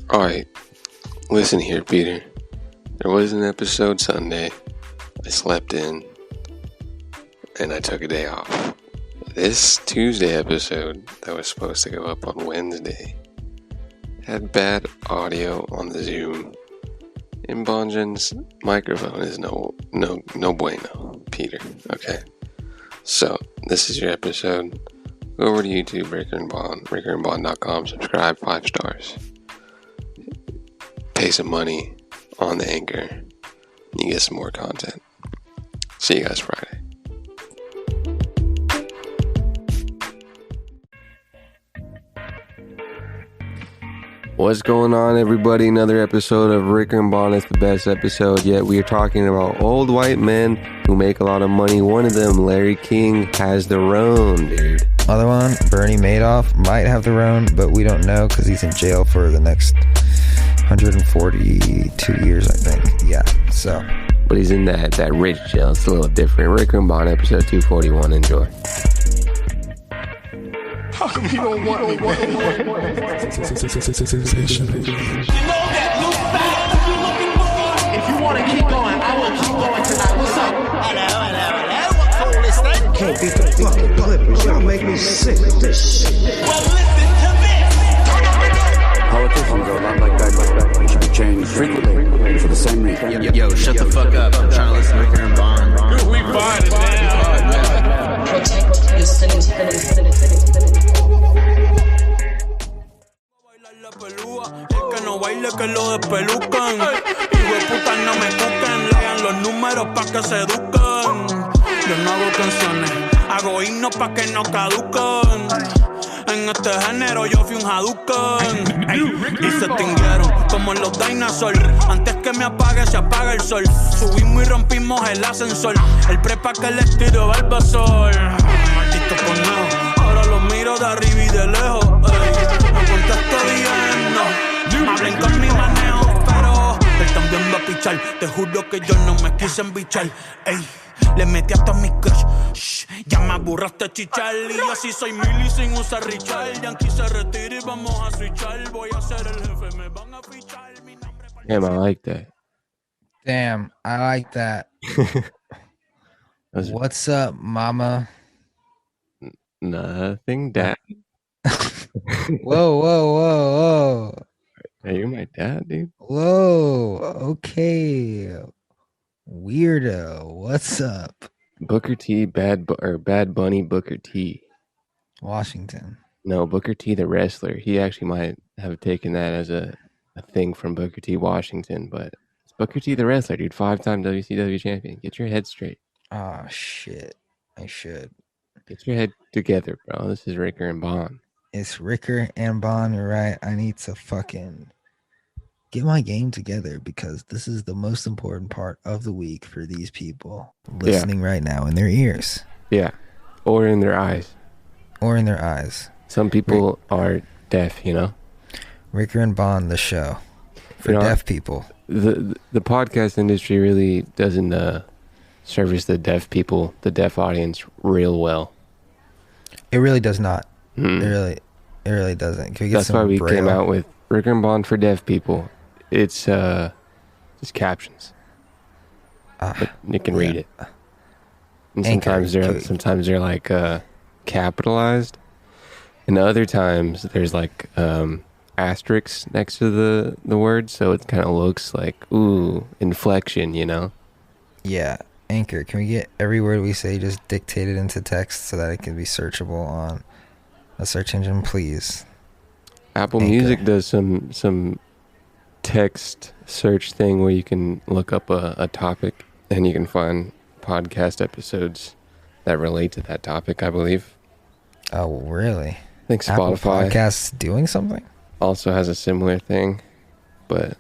Alright, listen here, Peter. There was an episode Sunday. I slept in, and I took a day off. This Tuesday episode that was supposed to go up on Wednesday had bad audio on the Zoom. And Bonjan's microphone is no bueno, Peter. Okay. So, this is your episode. Go over to YouTube, Ricker and Bond, rickerandbond.com, subscribe, 5 stars. Pay some money on the Anchor, and you get some more content. See you guys Friday. What's going on, everybody? Another episode of Ricker and Bond. It's the best episode yet. We are talking about old white men who make a lot of money. One of them, Larry King, has the Roan, dude. Other one, Bernie Madoff, might have the Roan, but we don't know because he's in jail for the next 142 years, I think. Yeah, so. But he's in that rich jail. It's a little different. Ricker and Bond, episode 241. Enjoy. How come you don't want me? You know that loose bag you're looking for? If you want to keep going, I will keep going tonight. What's up? Hello. What cool is that? Can't beat the fucking Clippers. Y'all make me sick with this shit. Well, listen to this. Politicians are a lot like that. They should be changed frequently for the same reason. Yo, shut the fuck up. I'm trying to listen to Ricker and Bond. Dude, we find it now. Protect your city. El que no baile que lo despelucan. Hijo de puta no me cuquen. Lean los números pa' que se eduquen. Yo no hago canciones, hago himnos pa' que no caduquen. En este género yo fui un Hadouken. Y se extinguieron como los dinosaurs. Antes que me apague se apaga el sol. Subimos y rompimos el ascensor. El prepa que les tiro Barbasol. Maldito conejo, ahora los miro de arriba y de lejos. No contesto bien, no. Hablen con mi manejo, pero él también va a pichar. Te juro que yo no me quise embichar. Ey, le metí hasta mis crush. Shh, ya me aburraste chichar. Y yo sí soy mili sin usar Richard. Yankee se retira y vamos a switchar. Voy a ser el jefe, me van a fichar. Mi nombre para... Damn, I like that. Damn, I like that. What's up, mama? Nothing, dad. Whoa. Hey, you're my dad, dude. Whoa, okay. Weirdo, what's up? Booker T, Bad Bunny, Booker T. Washington. No, Booker T, the wrestler. He actually might have taken that as a thing from Booker T, Washington, but it's Booker T, the wrestler, dude. 5-time WCW champion. Get your head straight. Oh, shit. I should. Get your head together, bro. This is Ricker and Bond. It's Ricker and Bond, you're right. I need to fucking get my game together because this is the most important part of the week for these people listening right now in their ears. Yeah. Or in their eyes. Some people are deaf, you know? Ricker and Bond, the show for deaf people. The podcast industry really doesn't service the deaf people, the deaf audience, real well. It really does not. It really doesn't. Can we get That's why we came out with Ricker and Bond for deaf people. It's just captions. But you can read it. And sometimes they're like capitalized, and other times there's like asterisks next to the word, so it kind of looks like inflection, you know? Yeah. Anchor, can we get every word we say just dictated into text so that it can be searchable on a search engine, please? Apple Anchor. Music does some text search thing where you can look up a topic and you can find podcast episodes that relate to that topic, I believe. Oh, really? I think Apple Spotify Podcasts doing something? Also has a similar thing, but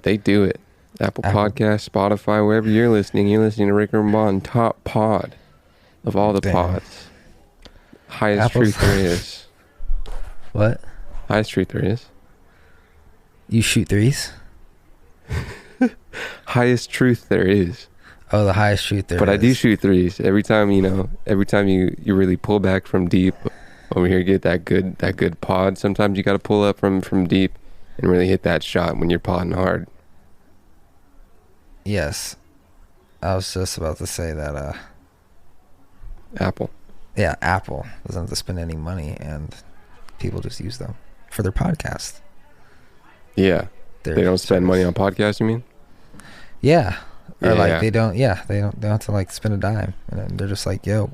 they do it. Apple Podcasts, Spotify, wherever you're listening to Ricker and Bond, top pod of all the pods. Highest truth there is. What? Highest truth there is. You shoot threes? Highest truth there is. Oh, the highest truth there is. But I do shoot threes. Every time you really pull back from deep over here, get that good pod. Sometimes you got to pull up from deep. and really hit that shot when you're potting hard. Yes. I was just about to say that Apple. yeah, Apple doesn't have to spend any money and people just use them for their podcast. Yeah. They don't spend money on podcasts, you mean? Yeah. Or Yeah. they don't have to like spend a dime. And then they're just like, yo,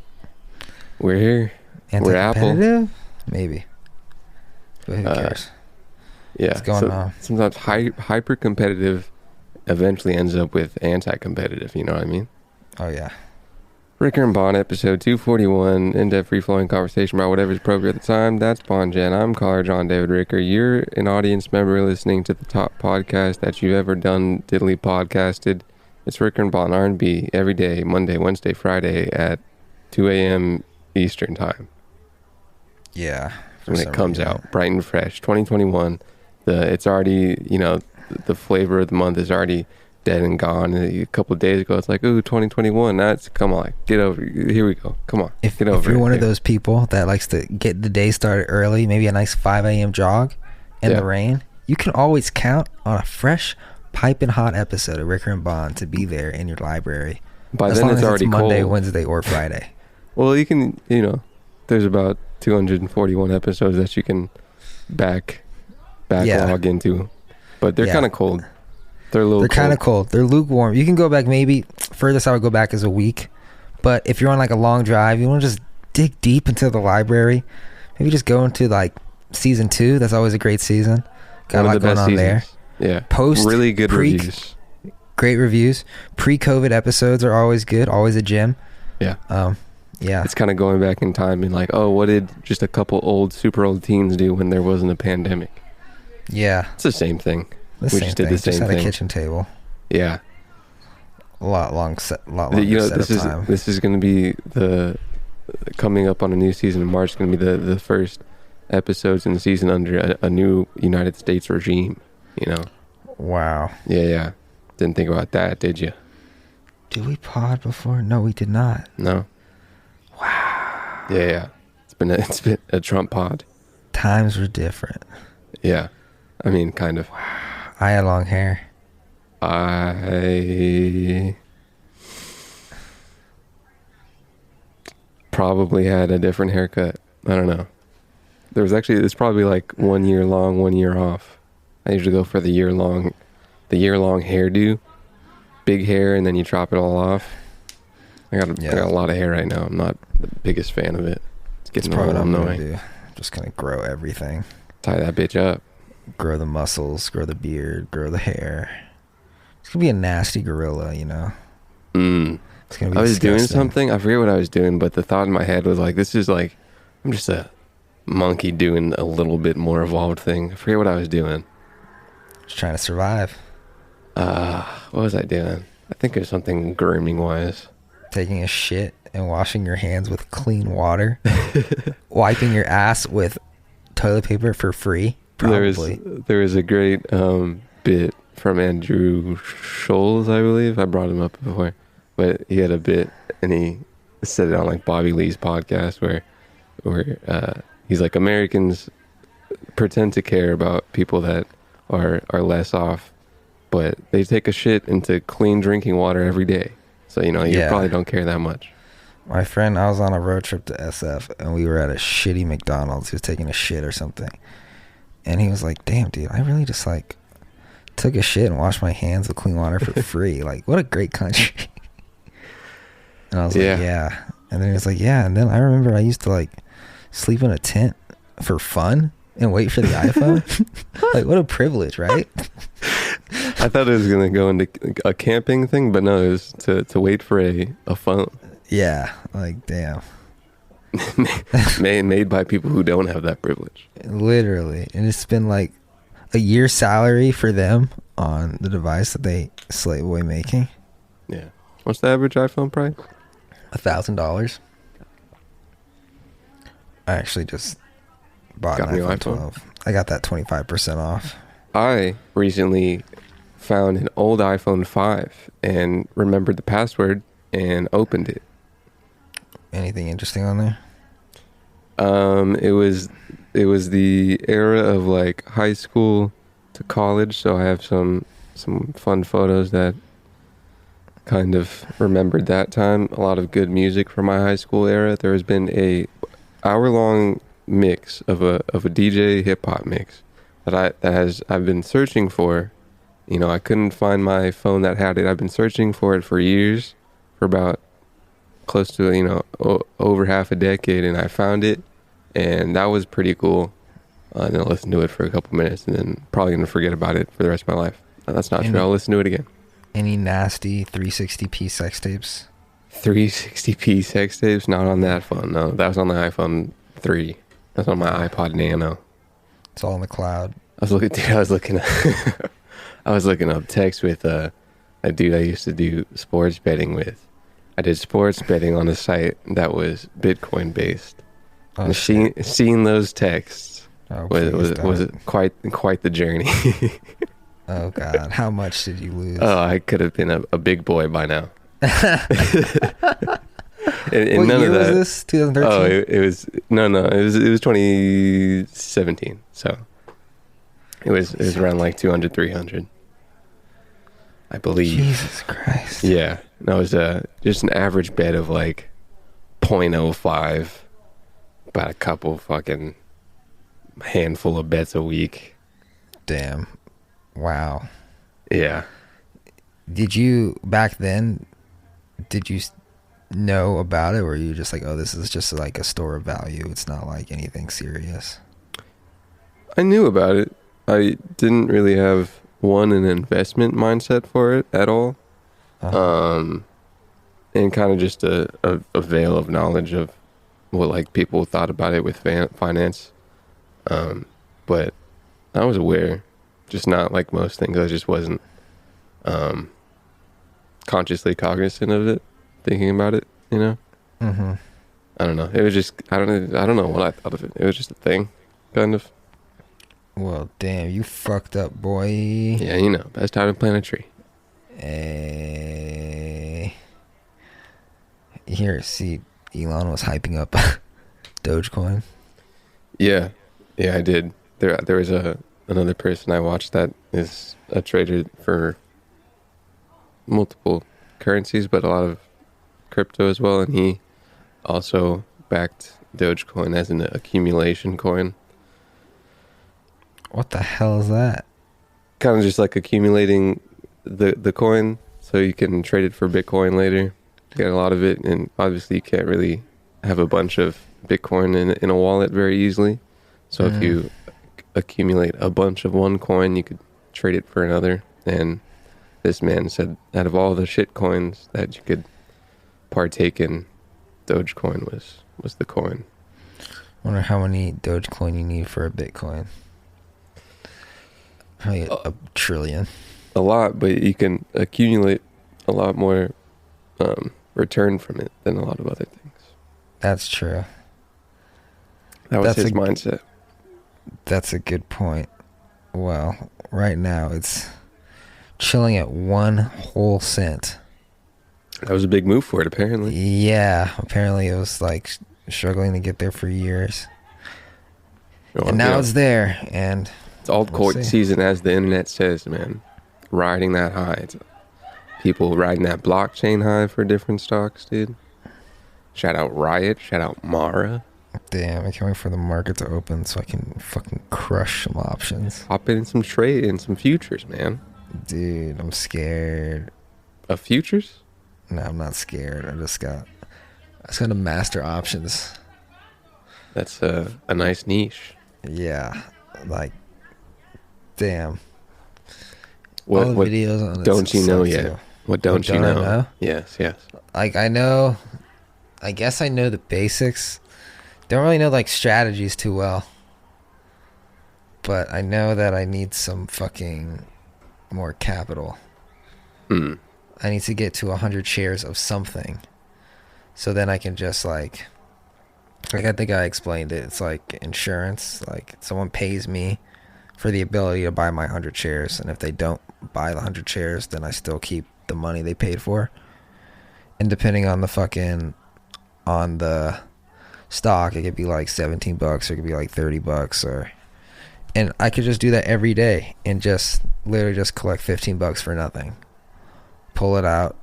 We're here. We're Apple. anti-competitive? Maybe. But who cares? Yeah. What's going on? Sometimes hyper competitive eventually ends up with anti-competitive, you know what I mean? Oh yeah. Ricker and Bond, episode 241, in-depth free-flowing conversation about whatever's appropriate at the time. That's Bond Jen. I'm caller John David Ricker. You're an audience member listening to the top podcast that you've ever done, diddly podcasted. It's Ricker and Bond R&B every day, Monday, Wednesday, Friday at 2 a.m. Eastern time. Yeah. When it comes out, bright and fresh. 2021. It's already, the flavor of the month is already dead and gone. A couple of days ago, it's like, ooh, 2021. Come on, get over. Here we go. Come on, If get over. you're one of those people that likes to get the day started early, maybe a nice 5 a.m. jog in the rain, you can always count on a fresh, piping hot episode of Ricker and Bond to be there in your library. By as then, long it's as already Monday, cold. Wednesday, or Friday. Well, you can, there's about 241 episodes that you can backlog into, but they're kind of cold. They're kind of cold. They're lukewarm. You can go back, maybe furthest I would go back is a week. But if you're on like a long drive, you want to just dig deep into the library. Maybe just go into like season 2. That's always a great season. Got a lot going on there. Yeah. Post really good reviews. Great reviews. Pre-COVID episodes are always good. Always a gem. Yeah. Yeah. It's kind of going back in time and like, oh, what did just a couple super old teens do when there wasn't a pandemic? Yeah. It's the same thing. We just did the same thing. Just had a kitchen table. Yeah. A lot longer set of time. This is going to be coming up on a new season in March. It's going to be the first episodes in the season under a new United States regime, Wow. Yeah. Didn't think about that, did you? Did we pod before? No, we did not. No. Wow. Yeah. It's been a Trump pod. Times were different. Yeah. I mean, kind of. Wow. I had long hair. I probably had a different haircut. I don't know. It's probably like 1 year long, 1 year off. I usually go for the year long hairdo, big hair, and then you chop it all off. I got a lot of hair right now. I'm not the biggest fan of it. It's getting a little annoying. Just gonna grow everything. Tie that bitch up. Grow the muscles, grow the beard, grow the hair. It's gonna be a nasty gorilla, It's gonna be I was doing disgusting. something. I forget what I was doing, but the thought in my head was like, this is like, I'm just a monkey doing a little bit more evolved thing. I forget what I was doing. Just trying to survive. What was I doing? I think it was something grooming wise. Taking a shit and washing your hands with clean water. Wiping your ass with toilet paper for free. Probably. There was a great bit from Andrew Scholes, I believe. I brought him up before, but he had a bit and he said it on like Bobby Lee's podcast where he's like, Americans pretend to care about people that are less off, but they take a shit into clean drinking water every day. So, you probably don't care that much. My friend, I was on a road trip to SF and we were at a shitty McDonald's. He was taking a shit or something. And he was like, damn, dude, I really just like took a shit and washed my hands with clean water for free. Like, what a great country. And I was like, yeah. And then he was like, yeah. And then I remember I used to like sleep in a tent for fun and wait for the iPhone. Like, what a privilege, right? I thought it was going to go into a camping thing, but no, it was to wait for a phone. Yeah. Like, damn. made by people who don't have that privilege. Literally. And it's been like a year's salary for them on the device that they slave away making. Yeah. What's the average iPhone price? $1,000. I actually just bought an iPhone 12. I got that 25% off. I recently found an old iPhone 5 and remembered the password and opened it. Anything interesting on there? It was the era of like high school to college, so I have some fun photos that kind of remembered that time. A lot of good music from my high school era. There has been a hour-long mix of a DJ hip-hop mix that I've been searching for. You know, I couldn't find my phone that had it. I've been searching for it for years, for about close to, you know, over half a decade, and I found it, and that was pretty cool. And then I'll listen to it for a couple minutes, and then probably gonna forget about it for the rest of my life. That's not true. I'll listen to it again. Any nasty 360p sex tapes? 360p sex tapes? Not on that phone. No, that was on the iPhone 3. That's on my iPod Nano. It's all in the cloud. I was looking up text with a dude I used to do sports betting with. I did sports betting on a site that was Bitcoin based. Oh, seeing those texts was quite the journey. Oh God, how much did you lose? Oh, I could have been a big boy by now. and what none year of that, was this? 2013? Oh, it was 2017. So it was around like 200, 300, I believe. Jesus Christ. Yeah, that was just an average bet of like 0.05, about a couple fucking handful of bets a week. Damn. Wow. Yeah. Did you back then? Did you know about it, or were you just like, oh, this is just like a store of value? It's not like anything serious. I knew about it. I didn't really have an investment mindset for it at all. And kind of just a veil of knowledge of what like people thought about it with finance. But I was aware, just not like most things. I just wasn't consciously cognizant of it, thinking about it, you know? Mm-hmm. I don't know. It was just, I don't know what I thought of it. It was just a thing, kind of. Well, damn, you fucked up, boy. Yeah, you know, best time to plant a tree. Here, see, Elon was hyping up Dogecoin. Yeah, I did. There was another person I watched that is a trader for multiple currencies, but a lot of crypto as well, and he also backed Dogecoin as an accumulation coin. What the hell is that? Kind of just like accumulating the coin so you can trade it for Bitcoin later. Get a lot of it, and obviously you can't really have a bunch of Bitcoin in a wallet very easily. So if you accumulate a bunch of one coin, you could trade it for another. And this man said out of all the shit coins that you could partake in, Dogecoin was the coin. Wonder how many Dogecoin you need for a Bitcoin. Probably a trillion. A lot, but you can accumulate a lot more return from it than a lot of other things. That's true. That was his mindset. That's a good point. Well, right now it's chilling at 1 whole cent. That was a big move for it, apparently. Yeah, apparently it was like struggling to get there for years. Well, and now it's there, and it's altcoin season, as the internet says, man. Riding that high. It's people riding that blockchain high for different stocks, dude. Shout out Riot. Shout out Mara. Damn, I can't wait for the market to open so I can fucking crush some options. Hop in some trade and some futures, man. Dude, I'm scared. Of futures? No, I'm not scared. I just got to master options. That's a nice niche. Yeah, like, damn. What videos on don't you know yet? Too. What don't you know? I know? Yes. Like, I guess I know the basics. Don't really know, like, strategies too well. But I know that I need some fucking more capital. I need to get to 100 shares of something. So then I can just, like I think I explained it. It's like insurance. Like, someone pays me for the ability to buy my 100 shares. And if they don't buy the 100 shares, then I still keep the money they paid for. And depending on the stock, it could be like $17 or it could be like $30, or And I could just do that every day and just literally just collect $15 for nothing. Pull it out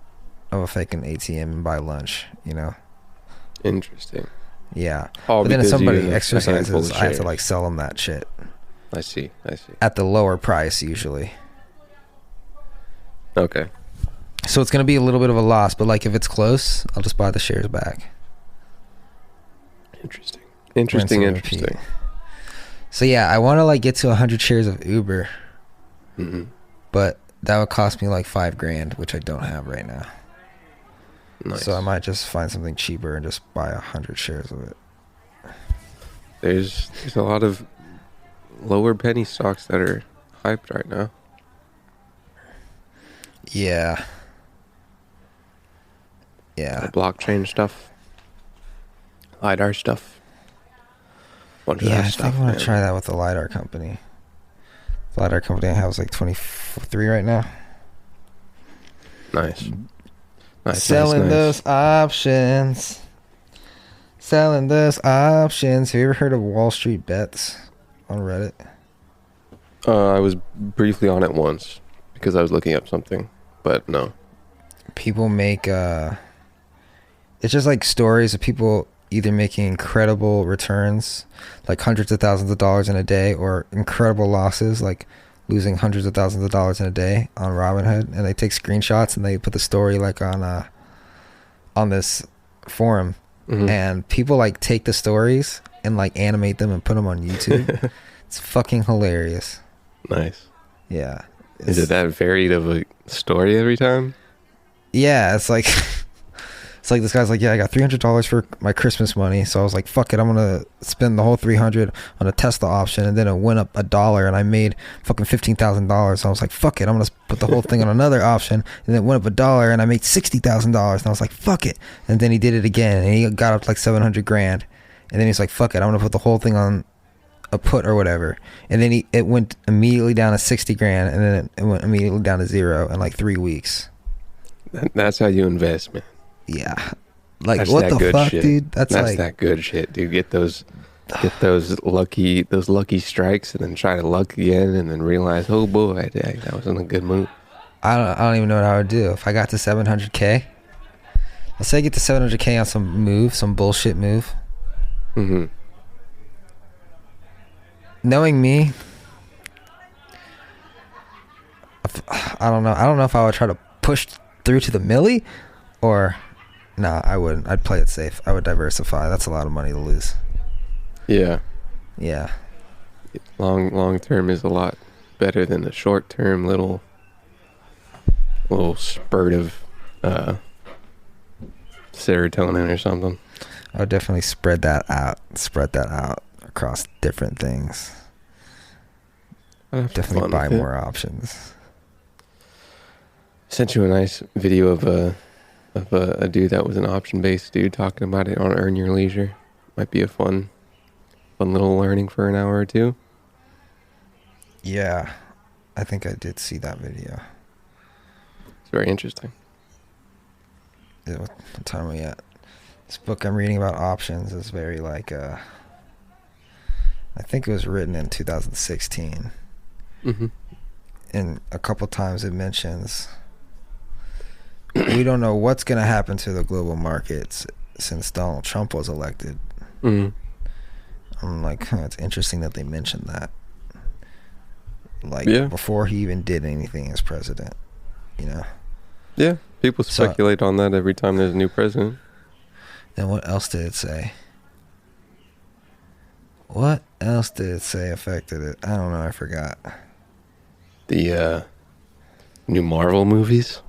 of a fucking ATM and buy lunch, you know? Interesting. Yeah. All but then if because you somebody have a handful exercises, of I have to shares. like sell them that shit I see. at the lower price usually. Okay. So it's going to be a little bit of a loss, but like if it's close, I'll just buy the shares back. Interesting. Rinse and repeat. So yeah, I want to like get to 100 shares of Uber. Mm-hmm. But that would cost me like $5,000, which I don't have right now. Nice. So I might just find something cheaper and just buy 100 shares of it. There's a lot of lower penny stocks that are hyped right now. Yeah. Yeah. The blockchain stuff. LiDAR stuff. Bunch of Yeah, that I stuff, think I want man. to try that with the LiDAR company. The LiDAR company I have is like 23 right now. Nice. Nice. Selling nice. those options. Selling those options. Have you ever heard of Wall Street Bets on Reddit? I was briefly on it once because I was looking up something, but no. People make it's just like stories of people either making incredible returns, like hundreds of thousands of dollars in a day, or incredible losses, like losing hundreds of thousands of dollars in a day on Robinhood. And they take screenshots and they put the story like on this forum. Mm-hmm. And people like take the stories and like animate them and put them on YouTube. It's fucking hilarious. Nice. Yeah. Is it that varied of a story every time? Yeah, it's like it's like this guy's like, yeah, I got $300 for my Christmas money, so I was like, fuck it, I'm gonna spend the whole $300 on a Tesla option, and then it went up $1 and I made fucking $15,000. So I was like, fuck it, I'm gonna put the whole thing on another option, and then it went up $1 and I made $60,000. And I was like, fuck it, and then he did it again and he got up to like $700,000, and then he's like, fuck it, I'm gonna put the whole thing on a put or whatever, and then it went immediately down to $60,000, and then it went immediately down to zero in like 3 weeks. That's how you invest, man. Yeah, like That's what that the good fuck, shit. dude? That's like that good shit, dude. Get those lucky strikes, and then try to luck again, and then realize, oh boy, that wasn't a good move. I don't even know what I would do if I got to 700K. Let's say I get to 700K on some bullshit move. Mm-hmm. Knowing me, I don't know. I don't know if I would try to push through to the milli, or no, I wouldn't. I'd play it safe. I would diversify. That's a lot of money to lose. Yeah. Yeah. Long term is a lot better than the short term little spurt of serotonin or something. I would definitely spread that out across different things. Definitely buy more options. Sent you a nice video of a dude that was an option based dude talking about it on Earn Your Leisure. Might be a fun little learning for an hour or two. Yeah, I think I did see that video. It's very interesting. Yeah, what time are we at? This book I'm reading about options is very like I think it was written in 2016. Mm-hmm. And a couple times it mentions we don't know what's going to happen to the global markets since Donald Trump was elected. Mm-hmm. I'm like, it's interesting that they mentioned that. Like, yeah. Before he even did anything as president, you know? Yeah, people speculate on that every time there's a new president. Then what else did it say? What else did it say affected it? I don't know, I forgot. The new Marvel movies?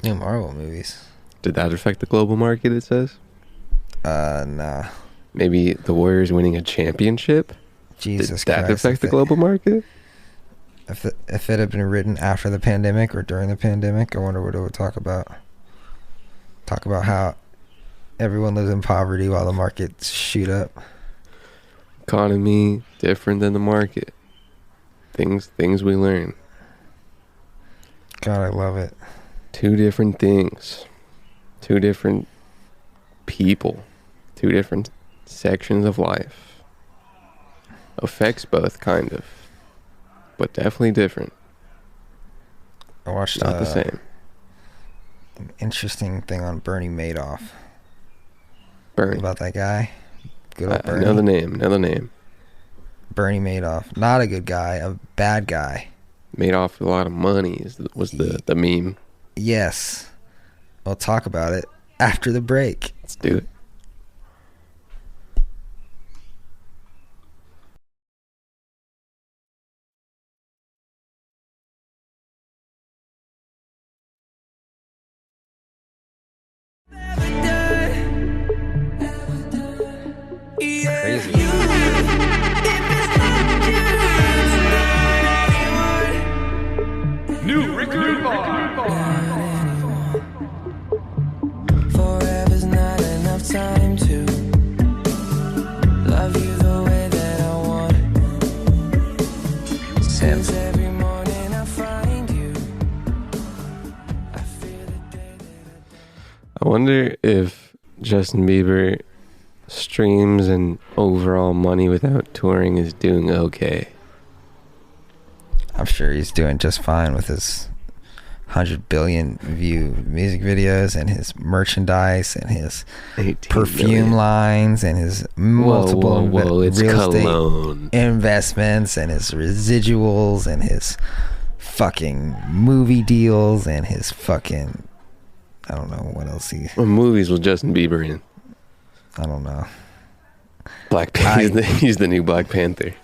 New Marvel movies? Did that affect the global market, it says? Nah. Maybe the Warriors winning a championship? Jesus Did that Christ. affect the global market? If it had been written after the pandemic or during the pandemic, I wonder what it would talk about. Talk about how everyone lives in poverty while the markets shoot up. Economy different than the market. Things we learn. God, I love it. Two different things. Two different people. Two different sections of life. affects both, kind of, but definitely different. I watched Not the same. an interesting thing on Bernie Madoff. Bernie. About that guy. Good old Bernie. Another name. Bernie Madoff. Not a good guy. A bad guy. Made off a lot of money was the meme. Yes. We'll talk about it after the break. Let's do it. Crazy. New Ricky Bar. Forever's not enough time to love you the way that I want. Since every morning I find you, I feel the day that I wonder if Justin Bieber streams and overall money without touring is doing okay. I'm sure he's doing just fine with his 100 billion view music videos and his merchandise and his 18 perfume million. lines and his multiple Whoa, it's real cologne. estate investments and his residuals and his fucking movie deals and his fucking, I don't know what else he, What movies was Justin Bieber in? I don't know. Black Panther. He's the new Black Panther.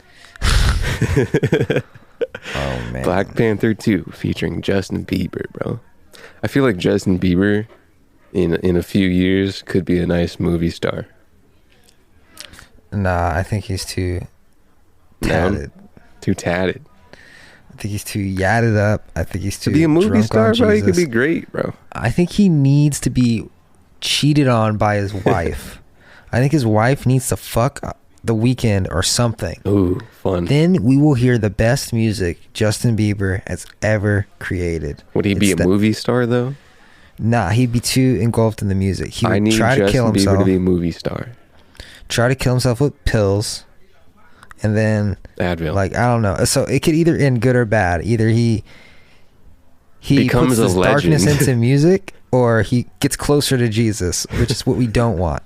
Oh man. Black Panther 2 featuring Justin Bieber, bro. I feel like Justin Bieber in a few years could be a nice movie star. Nah, I think he's too tatted. Too tatted. I think he's too yadded up. I think he's too To be a movie drunk star, on bro, he could Jesus. be great, bro. I think he needs to be cheated on by his wife. I think his wife needs to fuck The Weeknd or something. Ooh, fun. Then we will hear the best music Justin Bieber has ever created. Would he be a movie star, though? Nah, he'd be too engulfed in the music. He I would need try Justin to kill Bieber himself. to be a movie star. Try to kill himself with pills. And then, Advil. like, I don't know. So it could either end good or bad. Either he Becomes puts a this legend. darkness into music, or he gets closer to Jesus, which is what we don't want.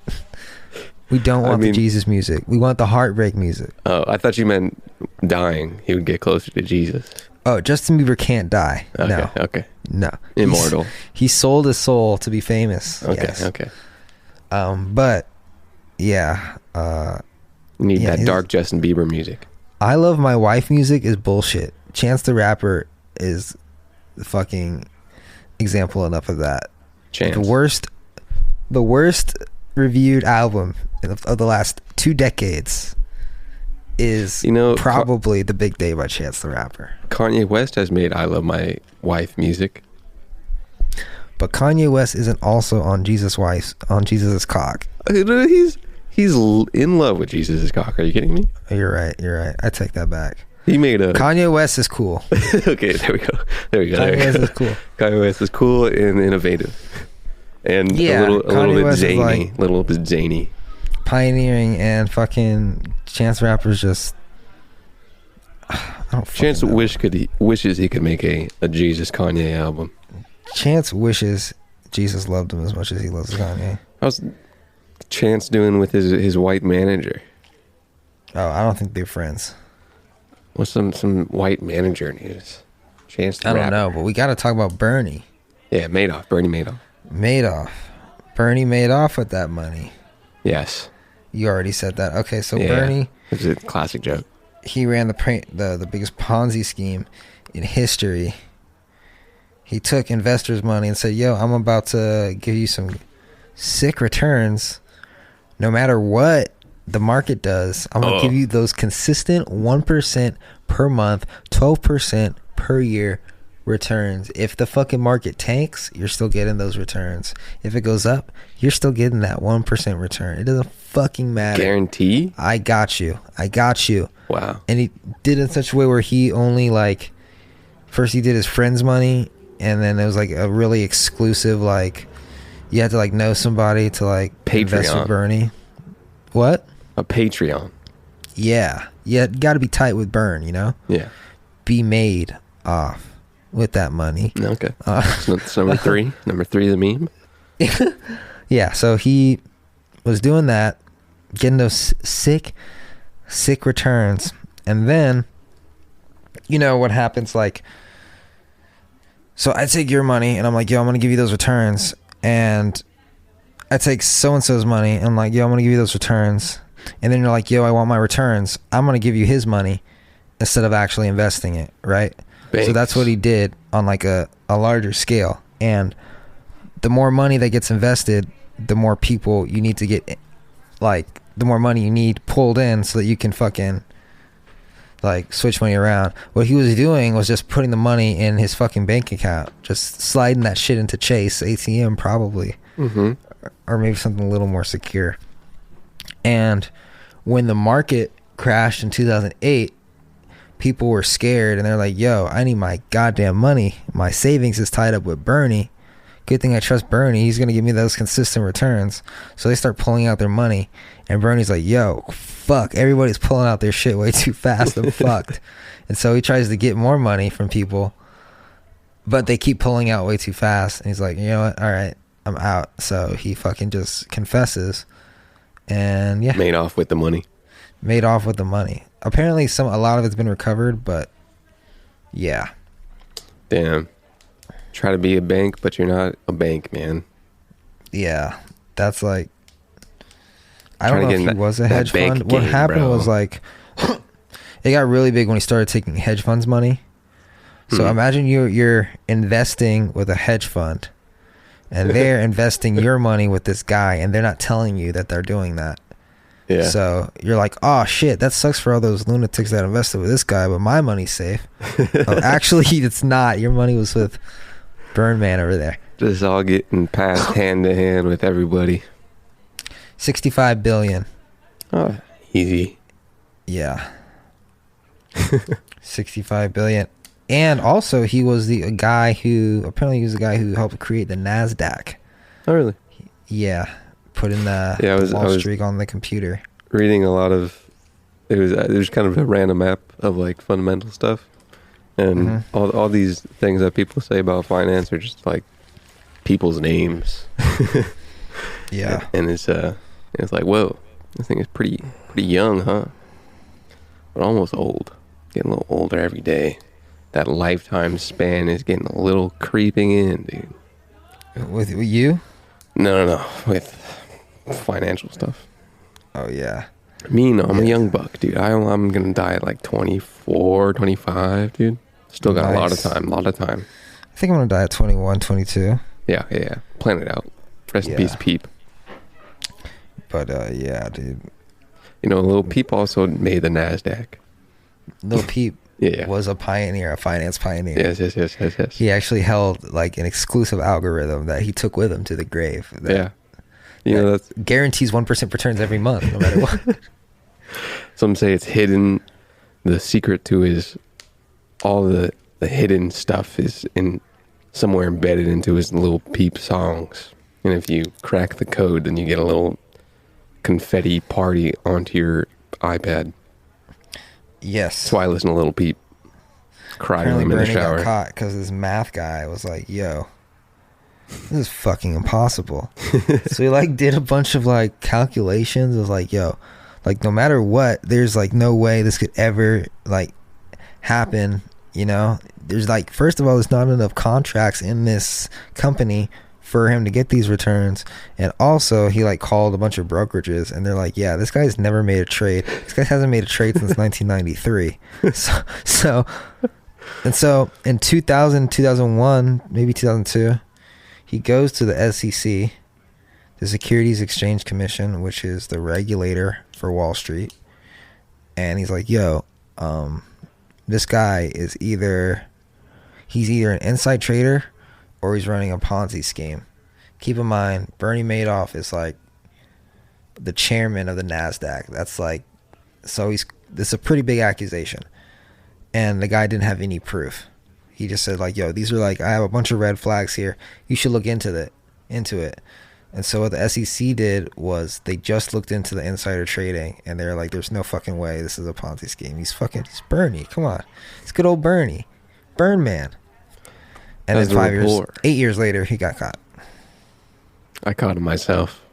We don't want the Jesus music. We want the heartbreak music. Oh, I thought you meant dying. He would get closer to Jesus. Oh, Justin Bieber can't die. Okay, No. okay. No. Immortal. He sold his soul to be famous. Okay, Yes. okay. But yeah. You need Yeah, that dark Justin Bieber music. I Love My Wife music is bullshit. Chance the Rapper is the fucking example enough of that. Chance. The worst reviewed album of the last 2 decades is probably The Big Day by Chance the Rapper. Kanye West has made I Love My Wife music. But Kanye West isn't also on Jesus' cock. He's in love with Jesus' cock. Are you kidding me? You're right. I take that back. He made a... Kanye West is cool. Okay, there we go. Kanye West is cool. Kanye West is cool and innovative. And Yeah, a little bit West is zany. like- little bit zany. Pioneering, and fucking Chance the Rapper's just... I don't Chance fucking know. wishes he could make a Jesus Kanye album. Chance wishes Jesus loved him as much as he loves Kanye. How's Chance doing with his white manager? Oh, I don't think they're friends. What's some white manager news? Chance the I don't Rapper. know, but we got to talk about Bernie. Yeah, Madoff. Bernie Madoff. Madoff. Bernie made off with that money. Yes. You already said that. Okay, so Yeah. Bernie, It's a classic joke. he ran the biggest Ponzi scheme in history. He took investors' money and said, "Yo, I'm about to give you some sick returns, no matter what the market does. I'm gonna give you those consistent 1% per month, 12% per year returns. If the fucking market tanks, you're still getting those returns. If it goes up, you're still getting that 1% return. It doesn't fucking matter. Guarantee? I got you. Wow. And he did it in such a way where he only first he did his friends' money, and then it was like a really exclusive, you had to know somebody to invest Patreon. with Bernie. What? A Patreon. Yeah, you got to be tight with Burn, you know. Yeah. Be made off with that money. Okay. So that's number 3. Number 3 of the meme. Yeah, so he was doing that, getting those sick returns, and then you know what happens, like, so I take your money and I'm like, yo, I'm gonna give you those returns, and I take so and so's money and I'm like, yo, I'm gonna give you those returns, and then you're like, yo, I want my returns, I'm gonna give you his money instead of actually investing it, right? Banks. So that's what he did on like a larger scale, and the more money that gets invested, the more people you need to get, like, the more money you need pulled in so that you can fucking, like, switch money around. What he was doing was just putting the money in his fucking bank account, just sliding that shit into Chase ATM probably, or maybe something a little more secure. And when the market crashed in 2008, people were scared and they're like, yo, I need my goddamn money. My savings is tied up with Bernie. Good thing I trust Bernie. He's going to give me those consistent returns. So they start pulling out their money. And Bernie's like, yo, fuck. Everybody's pulling out their shit way too fast. I'm fucked. And so he tries to get more money from people. But they keep pulling out way too fast. And he's like, you know what? All right. I'm out. So he fucking just confesses. And yeah. Made off with the money. Made off with the money. Apparently a lot of it's been recovered. But yeah. Damn. Try to be a bank, but you're not a bank, man. Yeah, that's like, I don't know if he was a hedge fund. Game, what happened bro. was, like, it got really big when he started taking hedge funds money. So imagine you're investing with a hedge fund, and they're investing your money with this guy, and they're not telling you that they're doing that. Yeah. So you're like, oh shit, that sucks for all those lunatics that invested with this guy, but my money's safe. Oh, actually, it's not. Your money was with Burn Man over there. Just all getting passed hand to hand with everybody. 65 billion. Oh, easy. Yeah. 65 billion. And also he was the guy who helped create the NASDAQ. Oh, really? Yeah. Put in the Wall Street on the computer. Reading a lot of, it was kind of a random app of like fundamental stuff. And all these things that people say about finance are just like people's names. Yeah. And it's like, whoa, this thing is pretty young, huh? But almost old. Getting a little older every day. That lifetime span is getting a little creeping in, dude. With you? No. With financial stuff. Oh, yeah. Me, no, I'm a young buck, dude. I'm going to die at like 24, 25, dude. Still got a lot of time. I think I'm going to die at 21, 22. Yeah. Plan it out. Rest in peace, Peep. But, yeah, dude. You know, Lil Peep also made the NASDAQ. Lil Peep Yeah. was a pioneer, a finance pioneer. Yes. He actually held like an exclusive algorithm that he took with him to the grave. Yeah. You know, that's guarantees 1% returns every month, no matter what. some say it's hidden. The secret to his all the hidden stuff is in somewhere embedded into his Lil Peep songs. And if you crack the code, then you get a little confetti party onto your iPad. Yes. That's why I listen to Lil Peep. Cry to him in the shower. Got caught because this math guy was like, yo, this is fucking impossible. So he like did a bunch of like calculations. It was like, yo, like no matter what, there's like no way this could ever like happen. You know, there's like, first of all, there's not enough contracts in this company for him to get these returns. And also he like called a bunch of brokerages and they're like, yeah, this guy's never made a trade. This guy hasn't made a trade since 1993. So in 2000, 2001, maybe 2002, he goes to the SEC, the Securities Exchange Commission, which is the regulator for Wall Street. And he's like, yo, this guy is he's either an inside trader or he's running a Ponzi scheme. Keep in mind, Bernie Madoff is like the chairman of the NASDAQ. That's like, so it's a pretty big accusation. And the guy didn't have any proof. He just said like, yo, these are like, I have a bunch of red flags here. You should look into it. And so what the SEC did was they just looked into the insider trading, and they're like, "There's no fucking way this is a Ponzi scheme. He's Bernie. Come on, it's good old Bernie, Burn Man." And How's then 8 years later, he got caught. I caught him myself.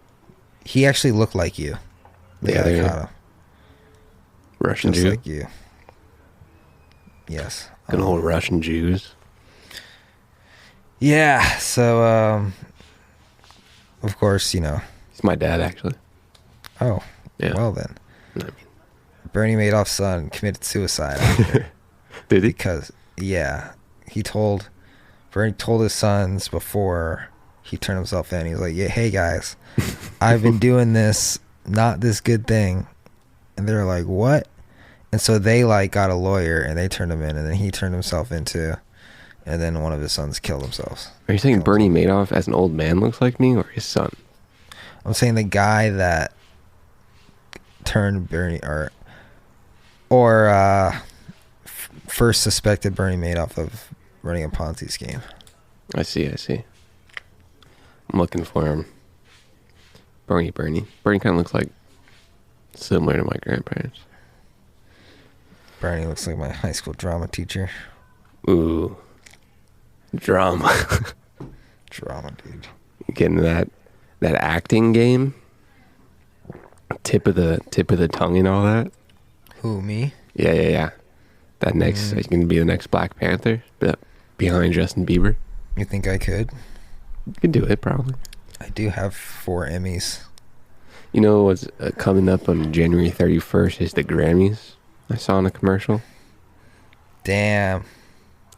He actually looked like you. The guy that caught him. Russian Just Jew. like you. Yes. Good old Russian Jews. Yeah. So, of course, you know. He's my dad, actually. Oh. Yeah. Well then. I mean, Bernie Madoff's son committed suicide after. did he? Because, yeah, Bernie told his sons before he turned himself in. He was like, "Yeah, hey guys, I've been doing this, not this good thing." And they're like, "What?" And so they like got a lawyer and they turned him in, and then he turned himself in too. And then one of his sons killed themselves. Are you saying Bernie Madoff as an old man looks like me, or his son? I'm saying the guy that turned Bernie first suspected Bernie Madoff of running a Ponzi scheme. I see. I'm looking for him. Bernie. Bernie kind of looks like similar to my grandparents. Bernie looks like my high school drama teacher. Ooh, drama. Drama, dude. Getting that acting game. Tip of the tongue and all that. Who, me? Yeah. That next, he's gonna be the next Black Panther, but behind Justin Bieber. You think I could? You could do it probably. I do have 4 Emmys. You know what's coming up on January 31st is the Grammys. I saw in a commercial. Damn.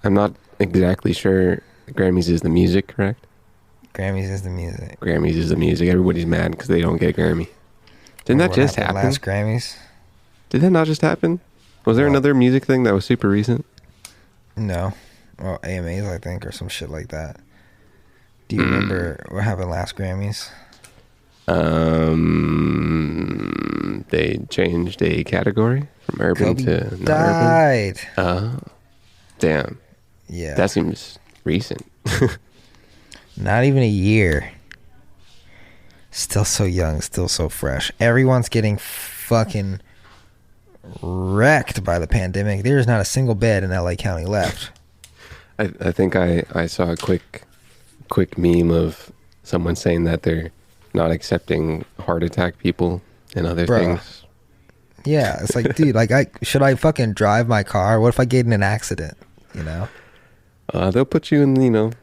I'm not exactly sure. Grammys is the music, correct? Grammys is the music. Grammys is the music. Everybody's mad because they don't get a Grammy. Didn't that just happen? Last Grammys? Did that not just happen? Was there another music thing that was super recent? No. Well, AMAs, I think, or some shit like that. Do you remember what happened last Grammys? They changed a category from urban Kobe to not died. urban. Damn. Yeah. That seems recent. Not even a year. Still so young, still so fresh. Everyone's getting fucking wrecked by the pandemic. There's not a single bed in LA County left. I think I saw a quick meme of someone saying that they're not accepting heart attack people and other things. Yeah, it's like, dude, should I fucking drive my car? What if I get in an accident? You know? They'll put you in, the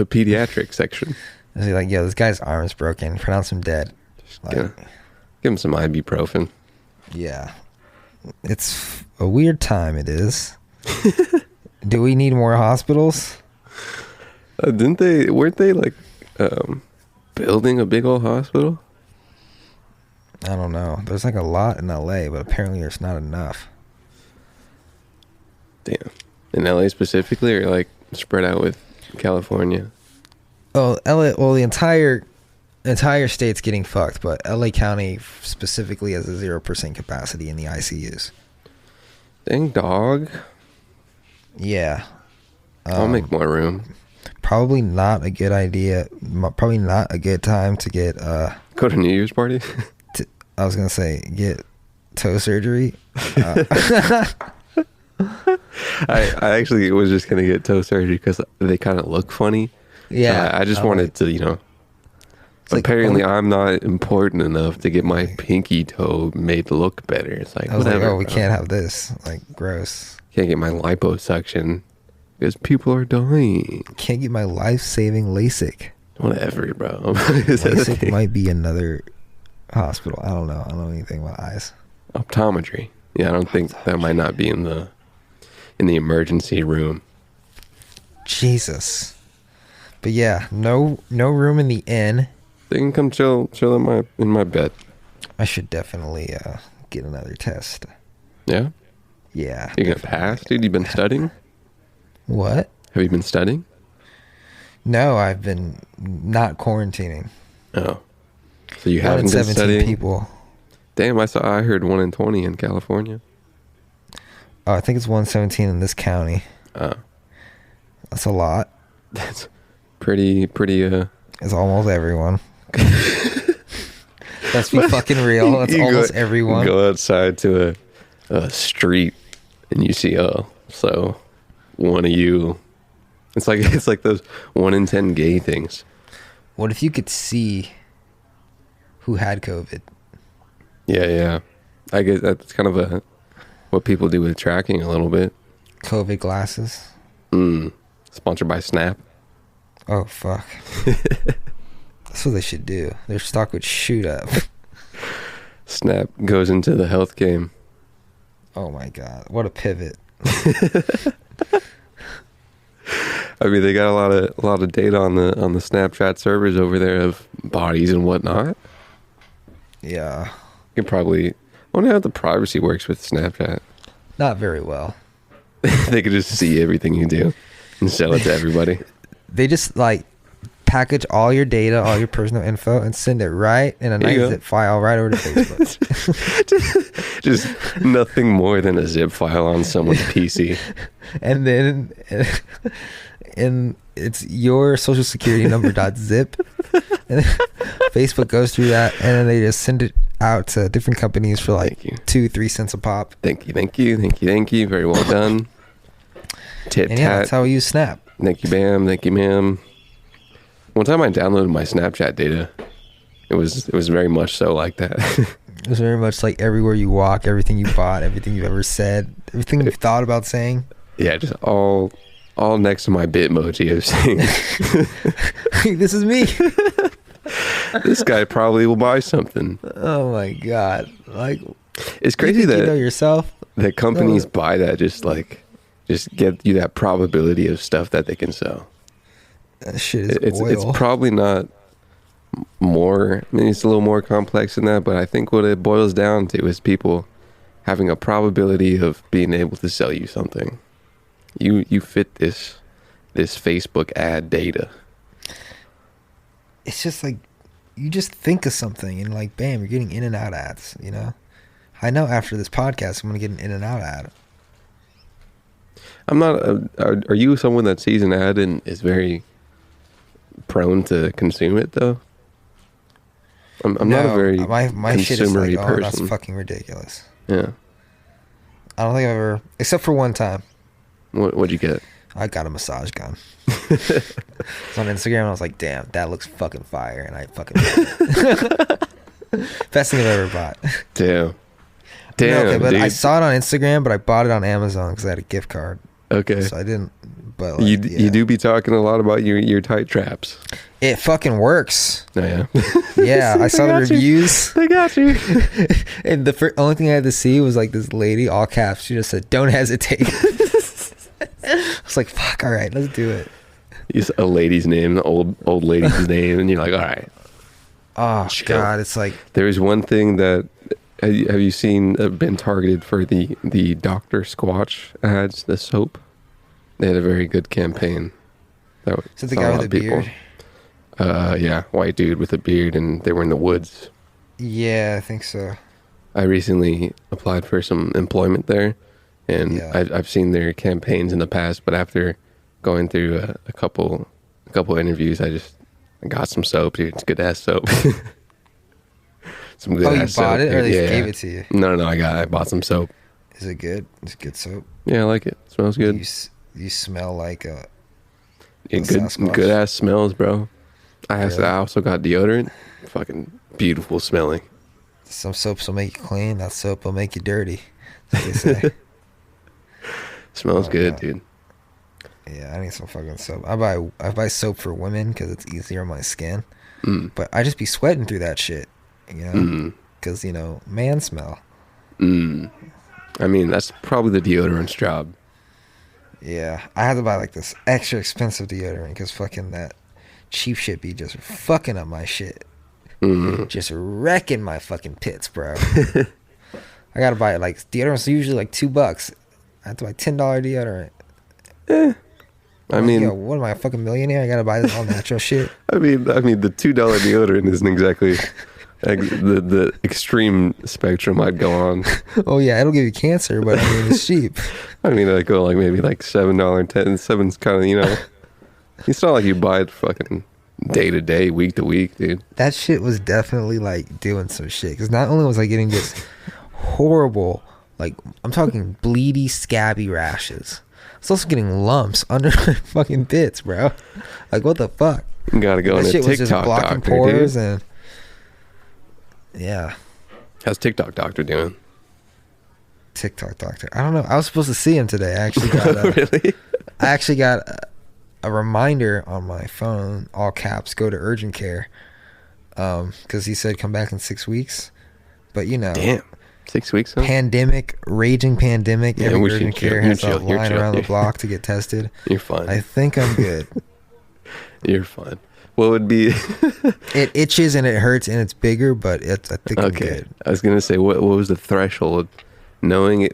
pediatric section. It's like, yo, this guy's arm is broken. Pronounce him dead. Give him some ibuprofen. Yeah. It's a weird time, it is. Do we need more hospitals? Weren't they building a big old hospital? I don't know. There's like a lot in LA, but apparently there's not enough. Damn. In LA specifically, or like spread out with California? Oh, LA. Well, the entire state's getting fucked, but LA County specifically has a 0% capacity in the ICUs. Dang dog. Yeah. I'll make more room. Probably not a good idea. Probably not a good time to get go to New Year's party. I was gonna say get toe surgery. I actually was just gonna get toe surgery because they kind of look funny. Yeah, I just wanted to, apparently I'm not important enough to get my pinky toe made to look better. It's like, I was whatever. like, oh, we can't have this. Like, gross. Can't get my liposuction because people are dying. Can't get my life-saving LASIK. Whatever, bro. LASIK might be another hospital. I don't know. I don't know anything about eyes. Optometry. Yeah, I don't think that might not be in the emergency room. Jesus. But yeah, no room in the inn. They can come chill in my bed. I should definitely get another test. Yeah? Yeah. You're gonna pass? Dude, you been studying? What? Have you been studying? No, I've been not quarantining. Oh. So you haven't been studying? People. Damn, I heard 1 in 20 in California. Oh, I think it's 117 in this county. Oh. That's a lot. That's pretty It's almost everyone. Let's be fucking real. It's almost everyone. Go outside to a street and you see, so one of you. It's like those 1 in 10 gay things. What if you could see who had COVID? Yeah. I guess that's kind of what people do with tracking a little bit. COVID glasses. Sponsored by Snap. Oh, fuck. That's what they should do. Their stock would shoot up. Snap goes into the health game. Oh, my God. What a pivot. I mean, they got a lot of data on the Snapchat servers over there of bodies and whatnot. Yeah. You can probably... I wonder how the privacy works with Snapchat. Not very well. They could just see everything you do and sell it to everybody. They just like package all your data, all your personal info, and send it right in a nice zip file right over to Facebook. Just nothing more than a zip file on someone's PC. And then it's your social security number .zip. And Facebook goes through that, and then they just send it out to different companies for like 2-3 cents a pop. Thank you. Very well done. Tit tat. Yeah, that's how we use Snap. Thank you, ma'am. One time I downloaded my Snapchat data. It was very much so like that. It was very much like everywhere you walk, everything you bought, everything you've ever said, everything you've thought about saying. Yeah, just all next to my Bitmoji of saying, this is me. This guy probably will buy something. Oh my God. Like, it's crazy that you know yourself. That companies buy that just get you that probability of stuff that they can sell. That shit is oil. It's probably not more. I mean, it's a little more complex than that, but I think what it boils down to is people having a probability of being able to sell you something. You fit this Facebook ad data. It's just like you just think of something and like bam, you're getting in and out ads, you know? I know after this podcast I'm gonna get an in and out ad. I'm not are you someone that sees an ad and is very prone to consume it though? I'm not a very my shit is like, person. That's fucking ridiculous. Yeah. I don't think I've ever, except for one time. What'd you get? I got a massage gun. It's on Instagram and I was like, damn, that looks fucking fire, and I fucking best thing I've ever bought. Damn, no, okay, but dude. I saw it on Instagram, but I bought it on Amazon because I had a gift card. Okay. So I didn't. But like, you do be talking a lot about your tight traps. It fucking works. Oh, yeah. Yeah, I saw the reviews. They got you. And the only thing I had to see was like this lady, all caps. She just said, "Don't hesitate." I was like, "Fuck, all right, let's do it." Use a lady's name, the old lady's name, and you're like, "All right." Oh God, it's like there is one thing that have you seen been targeted for the Dr. Squatch ads, the soap? They had a very good campaign. Is it the guy with the beard? Yeah, white dude with a beard, and they were in the woods. Yeah, I think so. I recently applied for some employment there, and I've seen their campaigns in the past, but after going through a couple interviews, I got some soap, dude. It's good ass soap. Some good ass soap. Oh, you bought it, or they gave it to you? No, I bought some soap. Is it good? It's good soap. Yeah, I like it. It smells good. You smell like a good ass smells, bro. I also got deodorant. Fucking beautiful smelling. Some soaps will make you clean. That soap will make you dirty. That's what they say. Smells good, God. dude. Yeah, I need some fucking soap. I buy soap for women because it's easier on my skin. But I just be sweating through that shit, you know, because man smell. I mean, that's probably the deodorant's job. Yeah, I had to buy like this extra expensive deodorant because fucking that cheap shit be just fucking up my shit. Just wrecking my fucking pits, bro. I gotta buy it. Like, deodorant's usually like $2. I have to buy $10 deodorant. I mean, yo, what am I, a fucking millionaire? I gotta buy this all natural shit. I mean, the $2 deodorant isn't exactly like the extreme spectrum I'd go on. Oh yeah, it'll give you cancer, but I mean, it's cheap. I mean, I'd go like maybe like $7, $7's kind of, it's not like you buy it fucking day to day, week to week, dude. That shit was definitely like doing some shit. Because not only was I getting this horrible, like I'm talking bleedy, scabby rashes. I was also getting lumps under my fucking bits, bro. Like what the fuck? You gotta go on a shit was just TikTok blocking doctor, pores dude. and yeah. How's TikTok doctor doing? TikTok doctor. I don't know. I was supposed to see him today. I actually got Really? I actually got a reminder on my phone, all caps, go to urgent care, because he said come back in 6 weeks. But you know, Damn. 6 weeks? Huh? raging pandemic. Yeah, Every we urgent should care chill. has You're a chill. You're line chill. around the block to get tested. You're fine. I think I'm good. You're fine. What would be... It itches and it hurts and it's bigger, but I think I'm good. I was gonna say, what was the threshold? Knowing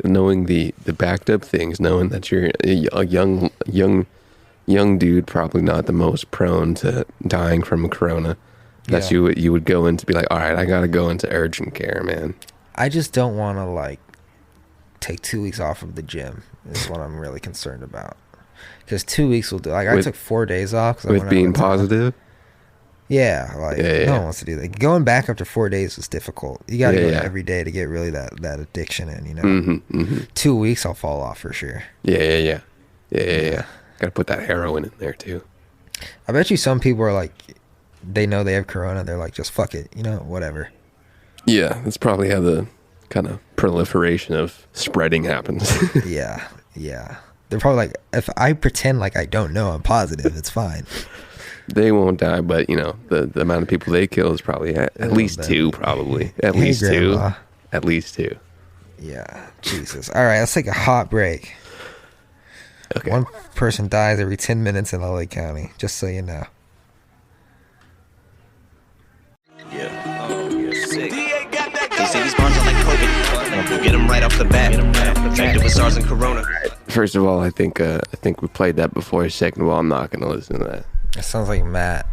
the backed up things, knowing that you're a young dude, probably not the most prone to dying from corona. That's Yeah. you would go in to be like, all right, I gotta go into urgent care, man. I just don't want to like take 2 weeks off of the gym. Is what I'm really concerned about. Because 2 weeks will do. Like I With- took 4 days off 'cause I With went out being of town. positive. Yeah, like Yeah. no one wants to do that. Going back after 4 days was difficult. You got to Yeah, go yeah. every day to get really that addiction in. You know, Mm-hmm. 2 weeks I'll fall off for sure. Yeah. Gotta put that heroin in there too. I bet you some people are like, they know they have corona. They're like, just fuck it, you know, whatever. Yeah, that's probably how the kind of proliferation of spreading happens. Yeah. They're probably like, if I pretend like I don't know I'm positive, it's fine. They won't die, but you know the amount of people they kill is probably at least bit. two, probably at Hey, least Grandma. two, at least two. Yeah, Jesus. All right, let's take a hot break. Okay. One person dies every 10 minutes in LA County, just so you know. DA got that They say these bars are like COVID. We'll get them right off the bat. Infected with SARS and Corona. First of all, I think we played that before. Second of all, I'm not going to listen to that. It sounds like Matt.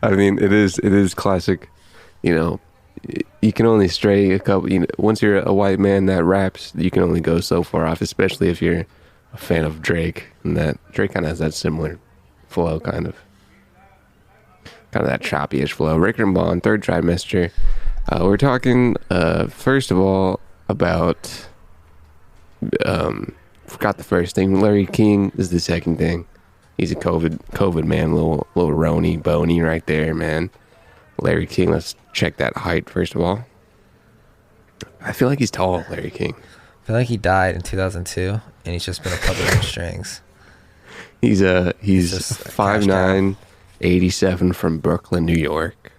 I mean, it is classic. You know, you can only stray a couple. You know, once you're a white man that raps, you can only go so far off. Especially if you're a fan of Drake, and that Drake kind of has that similar flow, kind of that choppy-ish flow. Ricker and Bond, third trimester. We're talking first of all about forgot the first thing. Larry King is the second thing. He's a COVID man, little Rony bony right there, man. Larry King. Let's check that height first of all. I feel like he's tall, Larry King. I feel like he died in 2002, and he's just been a couple of strings. He's just 5'9", 87 from Brooklyn, New York.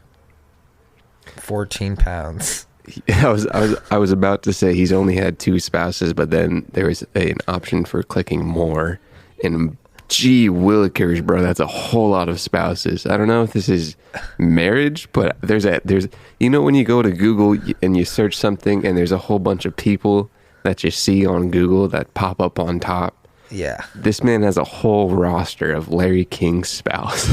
14 pounds. I was about to say he's only had 2 spouses, but then there was an option for clicking more. And gee willikers, bro, that's a whole lot of spouses. I don't know if this is marriage, but there's you know when you go to Google and you search something and there's a whole bunch of people that you see on Google that pop up on top. Yeah. This man has a whole roster of Larry King's spouse.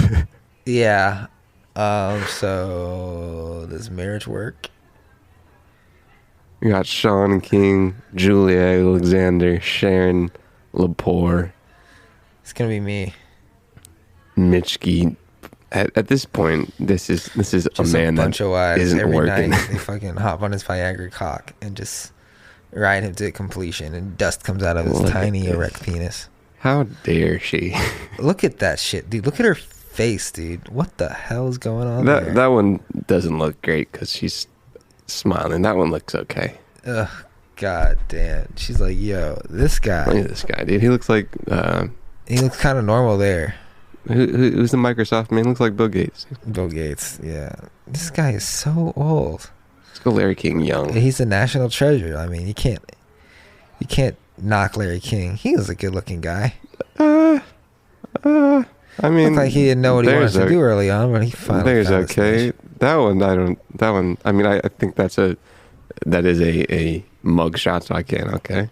Yeah. So does marriage work? We got Sean King, Julia Alexander, Sharon Lepore, It's gonna be me. Mitchke. At this point, this is Just a man bunch that of wives isn't every working. night. They fucking hop on his Viagra cock and just ride him to completion, and dust comes out of his Look at tiny this. erect penis. How dare she? Look at that shit, dude. Look at her face, dude. What the hell is going on there? That one doesn't look great because she's smiling. That one looks okay. Ugh, god damn. She's like, yo, this Look guy. at this guy, dude. He looks like He looks kind of normal there. who's the Microsoft man? Looks like Bill Gates. Bill Gates, yeah. This guy is so old. Let's go Larry King young. He's a national treasure. I mean, you can't knock Larry King. He was a good-looking guy. I mean, Looked like he didn't know what he wanted there's to do early on, but he finally There's found his okay. niche. That one. I mean, I think that is a mug shot, so I can't. Okay.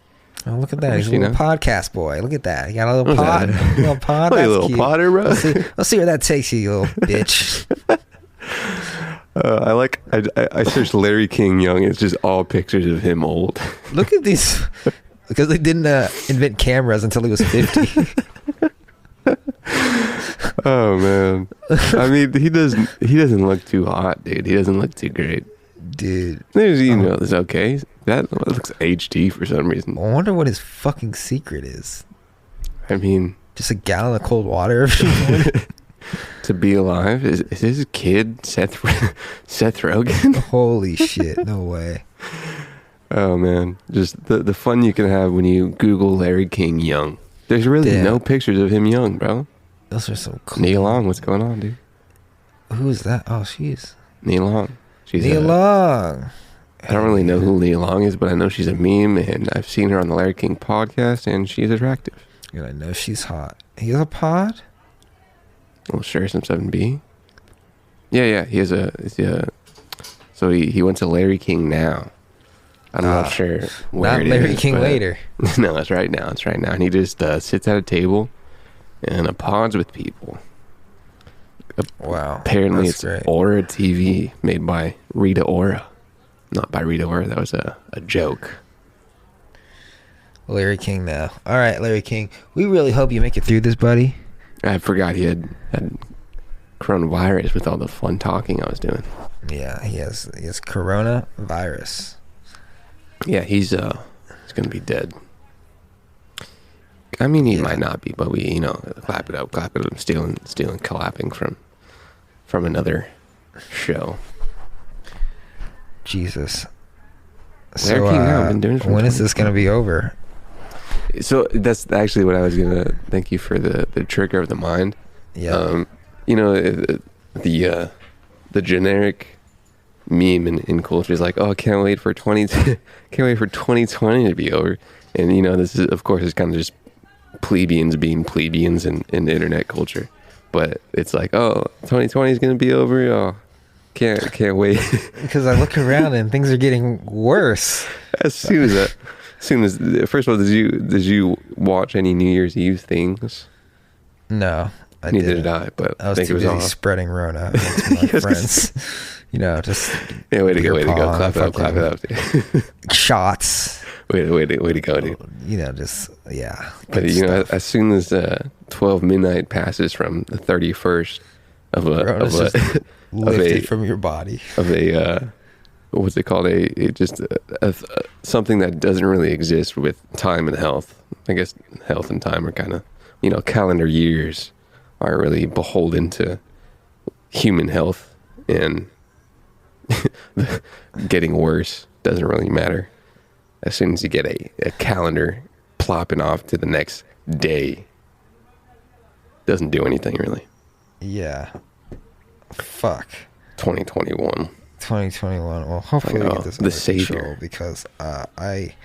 Oh, look at that. He's a You little know. podcast boy. Look at that. He got a little What's pod. that? Little pod. Hey, That's little cute. Potter, bro. Let's see where that takes you, you little bitch. I searched Larry King young. It's just all pictures of him old. Look at these. Because they didn't invent cameras until he was 50. Oh man. I mean, he doesn't look too hot, dude. He doesn't look too great. Dude. There's, it's okay. That looks HD for some reason. I wonder what his fucking secret is. I mean, just a gallon of cold water every morning. To be alive? Is his kid Seth Rogen? Holy shit, no way. Oh man, just the fun you can have when you Google Larry King young. There's really no pictures of him young, bro. Those are so cool. Nia Long, what's going on, dude? Who is that? Oh, she's Nia Long. She's Nia Long. I don't really know who Nia Long is, but I know she's a meme, and I've seen her on the Larry King podcast, and she's attractive. And I know she's hot. He has a pod? Well, sure, some 7B. Yeah, he has so he went to Larry King now. I'm not sure where not it Larry is, King later. No, it's right now. It's right now. And he just sits at a table and pods with people. Wow. Apparently it's great. Aura TV, made by Rita Ora. Not by Rita Ora. That was a joke. Larry King now. All right, Larry King. We really hope you make it through this, buddy. I forgot he had coronavirus with all the fun talking I was doing. Yeah, he has coronavirus. Yeah, he's gonna be dead. I mean, he might not be, but we, clap it up, stealing, clapping from another show. Jesus. Larry King now, I've been doing it when is this gonna be over? So that's actually what I was gonna thank you for the trigger of the mind. Yeah. The generic meme in culture is like, oh, I can't wait for 2020 to be over. And this is, of course, it's kind of just plebeians being plebeians in internet culture. But it's like, oh, 2020 is gonna be over. Oh, can't wait. Because I look around and things are getting worse. As soon as first of all, did you watch any New Year's Eve things? No, neither did I. But I was think too it was busy awesome. spreading Rona amongst my friends. Just way to go, clap it up, dude. Shots. Way to go, dude. But as soon as 12 midnight passes from the 31st of lifted from your body of a what's it called, something that doesn't really exist with time and health. I guess health and time are kind of calendar years aren't really beholden to human health, and getting worse doesn't really matter. As soon as you get a calendar plopping off to the next day, doesn't do anything really. Yeah. Fuck. 2021. Well, hopefully we get this under control, because I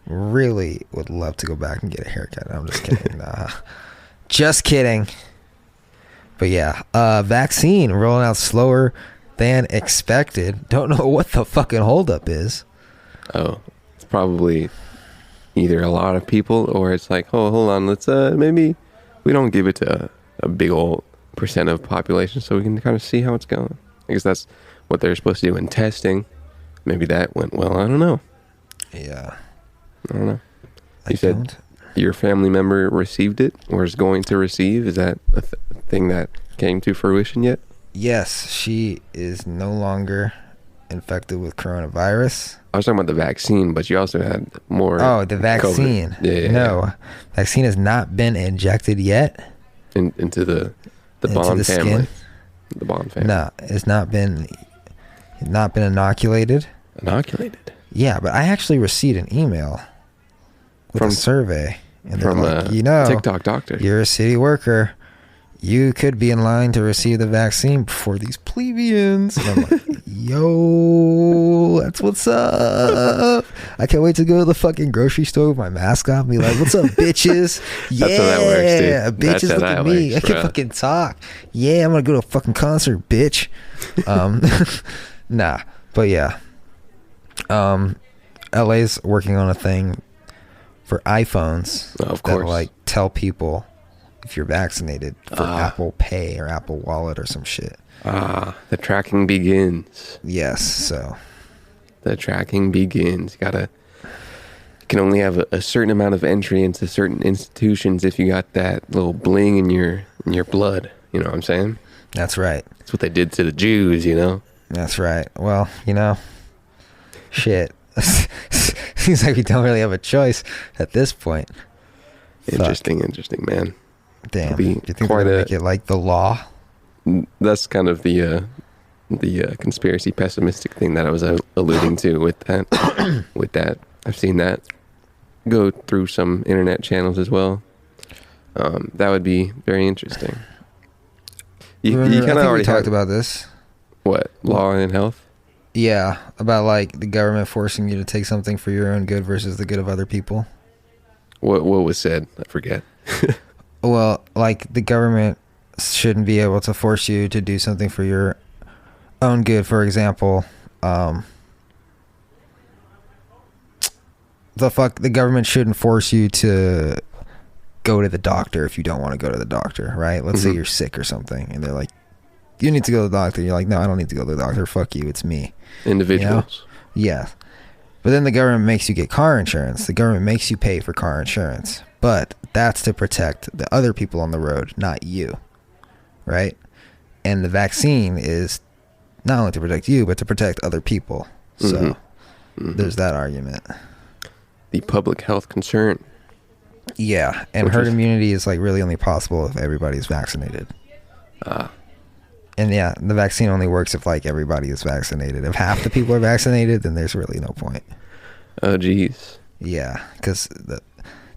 really would love to go back and get a haircut. I'm just kidding. Just kidding. But yeah, vaccine rolling out slower than expected. Don't know what the fucking holdup is. Oh, it's probably either a lot of people, or it's like, oh, hold on, let's maybe we don't give it to a big old percent of population, so we can kind of see how it's going. I guess that's what they're supposed to do in testing. Maybe that went well. I don't know. Yeah, I don't know. You said your family member received it, or is going to receive. Is that a thing that came to fruition yet? Yes, she is no longer infected with coronavirus. I was talking about the vaccine, but you also had more. Oh, the vaccine. Yeah. No, vaccine has not been injected yet. Into the Bond family. Skin. The Bond family. No, it's not been inoculated. Inoculated? Yeah, but I actually received an email with a survey. And they're like, TikTok doctor. You're a city worker. You could be in line to receive the vaccine before these plebeians. And I'm like, yo, that's what's up. I can't wait to go to the fucking grocery store with my mask on and be like, what's up, bitches? Yeah, that's how that works, dude. Bitches, look at me. Works, I can fucking talk. Yeah, I'm going to go to a fucking concert, bitch. Nah, but yeah. LA's working on a thing for iPhones of course, that tell people if you're vaccinated for Apple Pay or Apple Wallet or some shit. The tracking begins. Yes, so the tracking begins. You can only have a certain amount of entry into certain institutions if you got that little bling in your blood. You know what I'm saying? That's right. That's what they did to the Jews, you know? That's right. Well, shit. Seems like we don't really have a choice at this point. Interesting, man. Damn. Do you think they're gonna make it like the law? That's kind of the conspiracy pessimistic thing that I was alluding to with that. With that, I've seen that go through some internet channels as well. That would be very interesting. You kind of already talked about this. What, law and health? Yeah, about like the government forcing you to take something for your own good versus the good of other people. What was said? I forget. Well, like the government shouldn't be able to force you to do something for your own good. For example, the government shouldn't force you to go to the doctor if you don't want to go to the doctor, right? Let's say you're sick or something, and they're like, you need to go to the doctor. You're like, no, I don't need to go to the doctor. Fuck you, it's me. Individuals. Yeah. But then the government makes you get car insurance. The government makes you pay for car insurance. But that's to protect the other people on the road, not you. Right? And the vaccine is not only to protect you, but to protect other people. So there's that argument. The public health concern. Yeah. And herd immunity is like really only possible if everybody's vaccinated. And yeah, the vaccine only works if like everybody is vaccinated. If half the people are vaccinated, then there's really no point. Oh, geez. Yeah, because the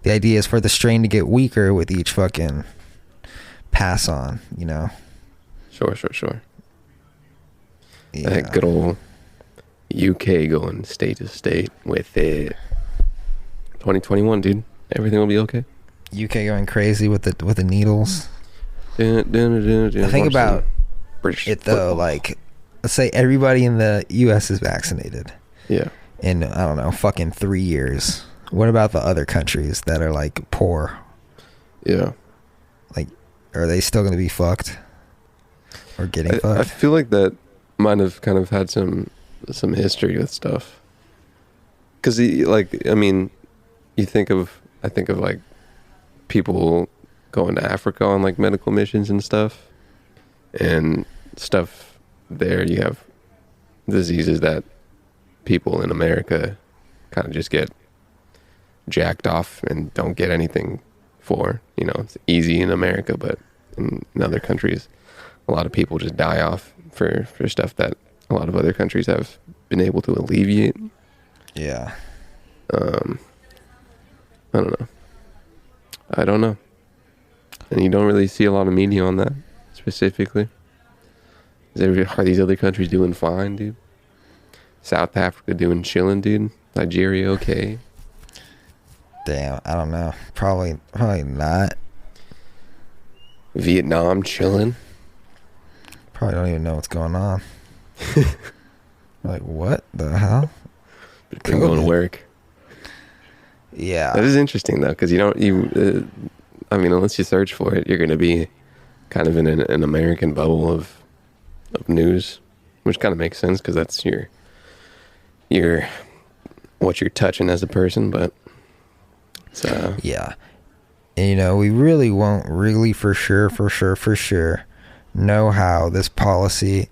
idea is for the strain to get weaker with each fucking pass on, you know? Sure. Yeah. That good old UK going state to state with it. 2021, dude. Everything will be okay. UK going crazy with the needles. I think about British it though, football. like, let's say everybody in the US is vaccinated. Yeah. In, I don't know, fucking 3 years. What about the other countries that are like poor? Yeah. Like, are they still going to be fucked? Or getting fucked? I feel like that might have kind of had some history with stuff. Because, like, I mean, I think of like people going to Africa on like medical missions and stuff. And stuff there, you have diseases that people in America kind of just get jacked off and don't get anything for. You know, it's easy in America, but in other countries, a lot of people just die off for stuff that a lot of other countries have been able to alleviate. Yeah. I don't know. And you don't really see a lot of media on that specifically. Are these other countries doing fine, dude? South Africa doing chilling, dude? Nigeria okay? Damn, I don't know. Probably not. Vietnam chilling? Probably don't even know what's going on. Like, what the hell? Been going to work. Yeah. That is interesting, though, because unless you search for it, you're going to be kind of in an American bubble of news, which kind of makes sense because that's your what you're touching as a person. But yeah, and you know, we really won't really for sure know how this policy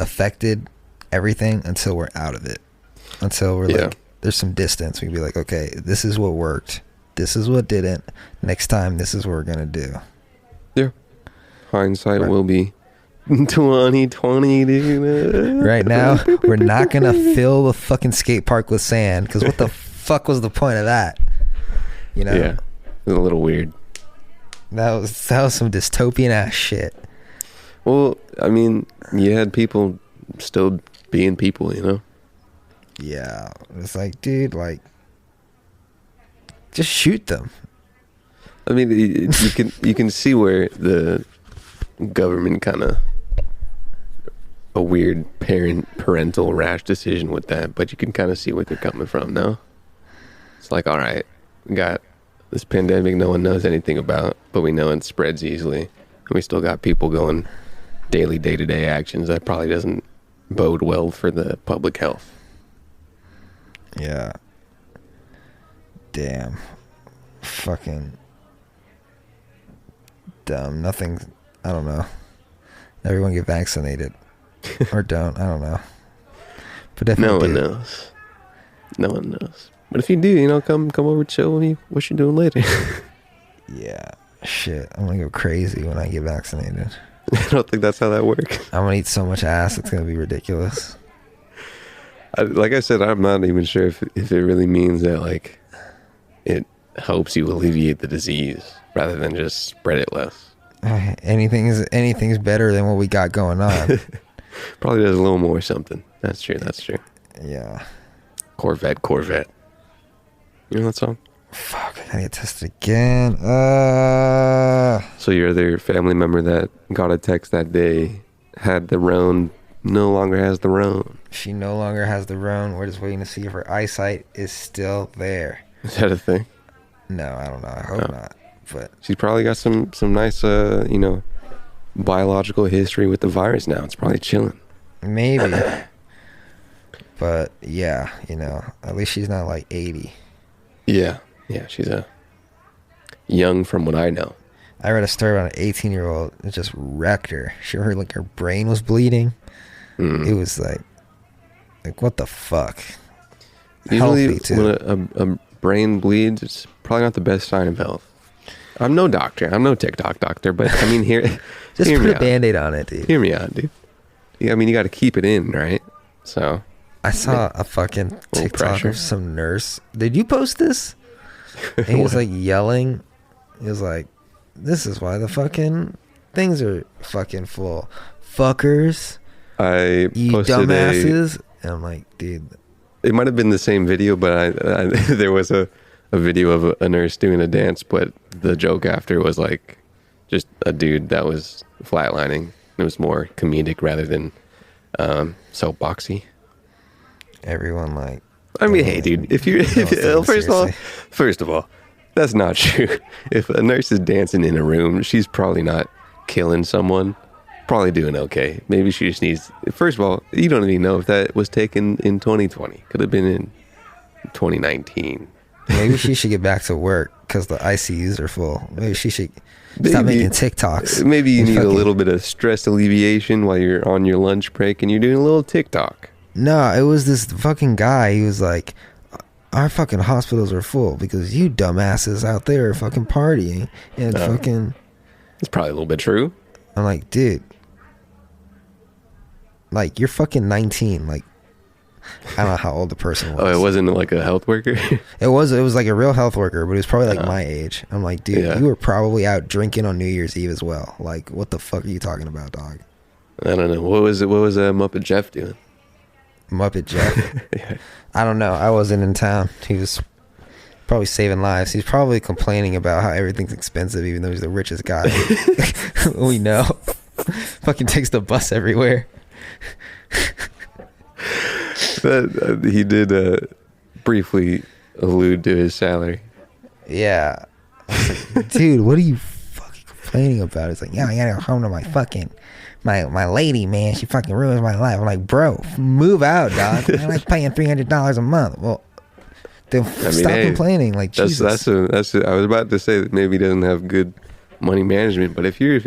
affected everything until we're out of it, until we're like, there's some distance. We'd be like, okay, this is what worked, this is what didn't, next time this is what we're gonna do. Yeah, hindsight will be 2020, dude. Right now, we're not gonna fill the fucking skate park with sand, because what the fuck was the point of that? You know? Yeah, it was a little weird. That was some dystopian ass shit. Well, I mean, you had people still being people, you know? Yeah, it's like, dude, like, just shoot them. I mean, you can see where the government kind of a weird parental rash decision with that, but you can kind of see where they're coming from now. It's like, all right, we got this pandemic no one knows anything about, but we know it spreads easily, and we still got people going daily, day-to-day actions. That probably doesn't bode well for the public health. Yeah. Damn. Fucking dumb. Nothing. I don't know. Everyone get vaccinated. Or don't. I don't know. But definitely No one knows. No one knows. But if you do, you know, come over, chill with me. What you doing later? Yeah. Shit. I'm gonna go crazy when I get vaccinated. I don't think that's how that works. I'm gonna eat so much ass. It's gonna be ridiculous. Like I said, I'm not even sure if it really means that, like, it helps you alleviate the disease rather than just spread it less. Anything's better than what we got going on. Probably does a little more something. That's true. Yeah. Corvette. You know that song? Fuck, I gotta get tested again. So your other family member that got a text that day had the Roan, no longer has the Roan. She no longer has the Roan. We're just waiting to see if her eyesight is still there. Is that a thing? No, I don't know. I hope not. But she's probably got some nice, you know, biological history with the virus now. It's probably chilling. Maybe. But yeah, you know, at least she's not like 80. Yeah, she's young from what I know. I read a story about an 18-year-old that just wrecked her. She heard like her brain was bleeding. It was like what the fuck? Usually when a brain bleeds, it's probably not the best sign of health. I'm no doctor. I'm no TikTok doctor, but I mean, just put a Band-Aid on it, dude. Hear me out, dude. Yeah, I mean, you got to keep it in, right? So I saw a fucking TikTok of some nurse. Did you post this? And he was like yelling. He was like, "This is why the fucking things are fucking full, fuckers. You dumbasses." And I'm like, dude. It might have been the same video, but I there was a video of a nurse doing a dance, but the joke after was like just a dude that was flatlining. It was more comedic rather than soapboxy. Everyone like. I mean, hey, dude, first of all, that's not true. If a nurse is dancing in a room, she's probably not killing someone. Probably doing okay. Maybe she just needs. First of all, you don't even know if that was taken in 2020. Could have been in 2019. Maybe she should get back to work because the ICUs are full. Maybe she should stop making TikToks. Maybe you need a little bit of stress alleviation while you're on your lunch break and you're doing a little TikTok. No, it was this fucking guy. He was like, our fucking hospitals are full because you dumbasses out there are fucking partying and fucking. It's probably a little bit true. I'm like, dude. Like, you're fucking 19. Like, I don't know how old the person was. Oh, it wasn't like a health worker? It was like a real health worker, but he was probably like my age. I'm like, dude, you were probably out drinking on New Year's Eve as well. Like, what the fuck are you talking about, dog? I don't know. What was Muppet Jeff doing? Muppet Jeff? Yeah. I don't know. I wasn't in town. He was probably saving lives. He's probably complaining about how everything's expensive, even though he's the richest guy we know. Fucking takes the bus everywhere. He did briefly allude to his salary. Yeah. Like, dude, what are you fucking complaining about? It's like, yeah, I gotta go home to my fucking my lady, man. She fucking ruins my life. I'm like, bro, move out, dog. I like paying $300 a month. Well, then stop complaining. Like, Jesus. That's I was about to say that maybe he doesn't have good money management, but if you're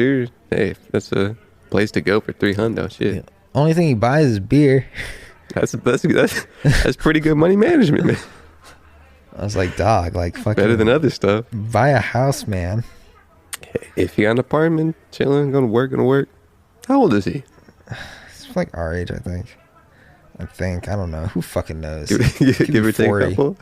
hey, that's a place to go for $300. Shit. Yeah. Only thing he buys is beer. That's pretty good money management, man. I was like, dog, like fucking better than other stuff. Buy a house, man. If you got an apartment, chilling, gonna work. How old is he? He's like our age, I think. I don't know. Who fucking knows? Give or take a couple.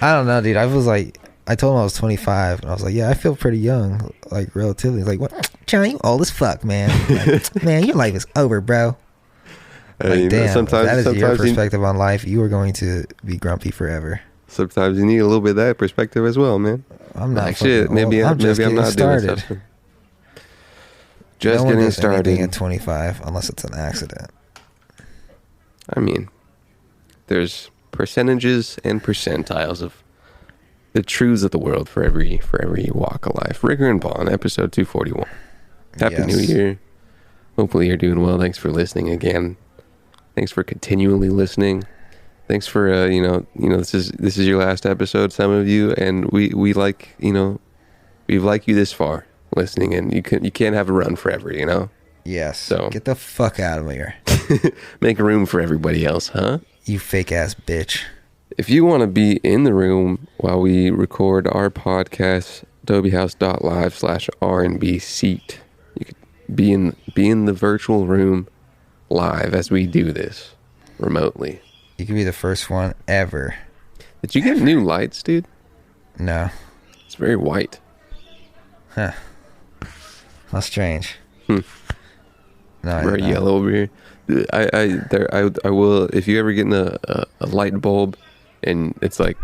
I don't know, dude. I told him I was 25, and I was like, yeah, I feel pretty young, like relatively. He's like, what? John, you old as fuck, man. Like, man, your life is over, bro. Like, damn, sometimes that is your perspective on life. You are going to be grumpy forever. Sometimes you need a little bit of that perspective as well, man. I'm not like shit. Maybe I'm not started. doing something. Just getting started at 25, unless it's an accident. I mean, there's percentages and percentiles of the truths of the world for every walk of life. Rigger and Vaughn, episode 241. Happy New Year. Hopefully you're doing well. Thanks for listening again. Thanks for continually listening. Thanks for this is your last episode, some of you, and we like we like you this far listening, and you can't have a run forever, Yes. So get the fuck out of here. Make room for everybody else, huh? You fake ass bitch. If you want to be in the room while we record our podcast, adobehouse.live/R&B seat, you could be in the virtual room live as we do this remotely. You could be the first one ever. Did you get new lights, dude? No. It's very white. Huh. How strange. No, very yellow over here. I will, if you ever get in a light bulb and it's like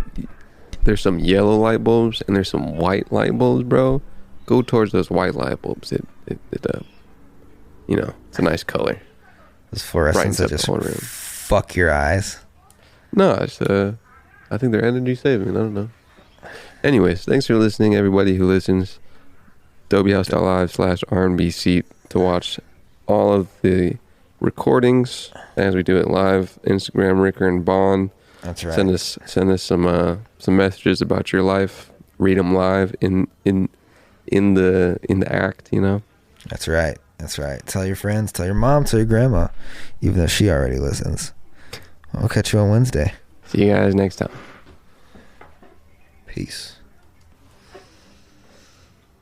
there's some yellow light bulbs and there's some white light bulbs, bro, go towards those white light bulbs. It's a nice color. Those fluorescents that just fuck your eyes. No, it's I think they're energy saving. I don't know. Anyways, thanks for listening, everybody who listens. adobehouse.live/R&B seat to watch all of the recordings as we do it live. Instagram Ricker and Bond. That's right. Send us some messages about your life. Read them live in the act. That's right. That's right. Tell your friends. Tell your mom. Tell your grandma, even though she already listens. I'll catch you on Wednesday. See you guys next time. Peace.